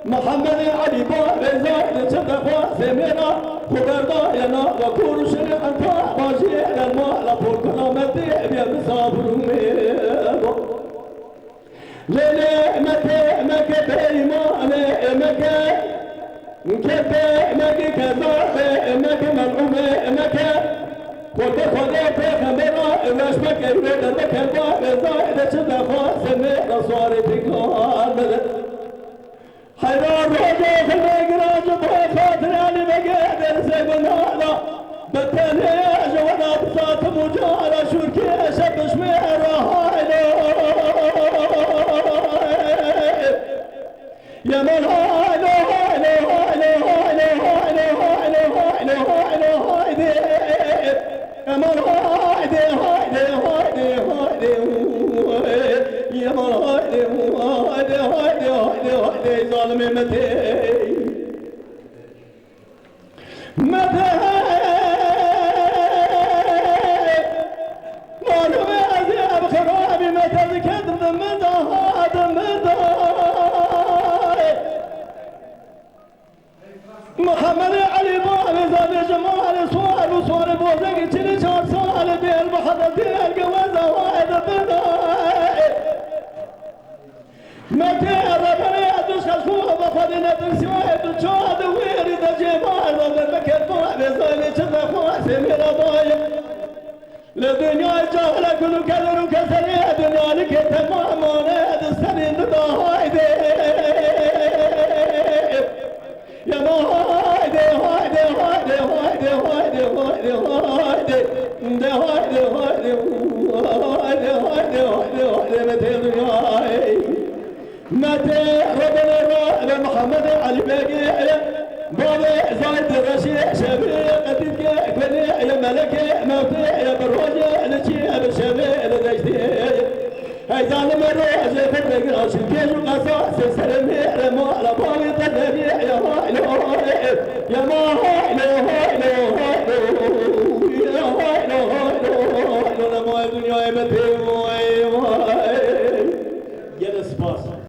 محمد علي باب زاد صدق سمينا خبرداينا وكل شيء أنت باجي المال فوق كرامتي يا مصابر ميرو ليلي مكة مكة بيمان مكة مكة مكة كذا مكة ملعومة مكة خدا پیغمبرا اش مکه ورد مکه با زاید چه خاص نه صار تکان حیران روزه فلگراج با خاطر علی بگه سبنالا بتنه جوانا بسات مجارا شرکی شبش میرا هایلو یا من هایلو هایلو هایلو هایلو هایلو هایلو هایلو هایلو أمر هايدي هايدي هايدي هايدي يا مر هايدي هايدي هايدي هايدي هايدي ظالمي متى متى ما نبي أزياب خرابي متى ذكرت متى هذا متى محمد علي بابي زاد جمال صور وصور بوزك تشيل شهر صار دي المحطة دي الجوازة واحد بداي متى ربنا يدوش خشوع بفضلنا تسوي تشاد ويرد جمال وذلك بابي زاد شذا خاص من ضايع لدنيا جهل كل كلر كسر دنيا لك تمام وناد السنين ضايع يا ما هايدي هايدي هايدي هايدي هايدي هايدي هايدي ده هايدي هايدي هايدي هايدي هايدي هايدي متى دنياي متى ربنا الرائع محمد علي باقي بابا زايد الرشيع شبيه قديك كبني يا ملكي موتي يا بروجي نشي بالشبيه لدجتي هاي ظالم الروح زي فرق راش الكيش وقصاص سلمي رمو على بابي طلبي يا هاي يا ما هاي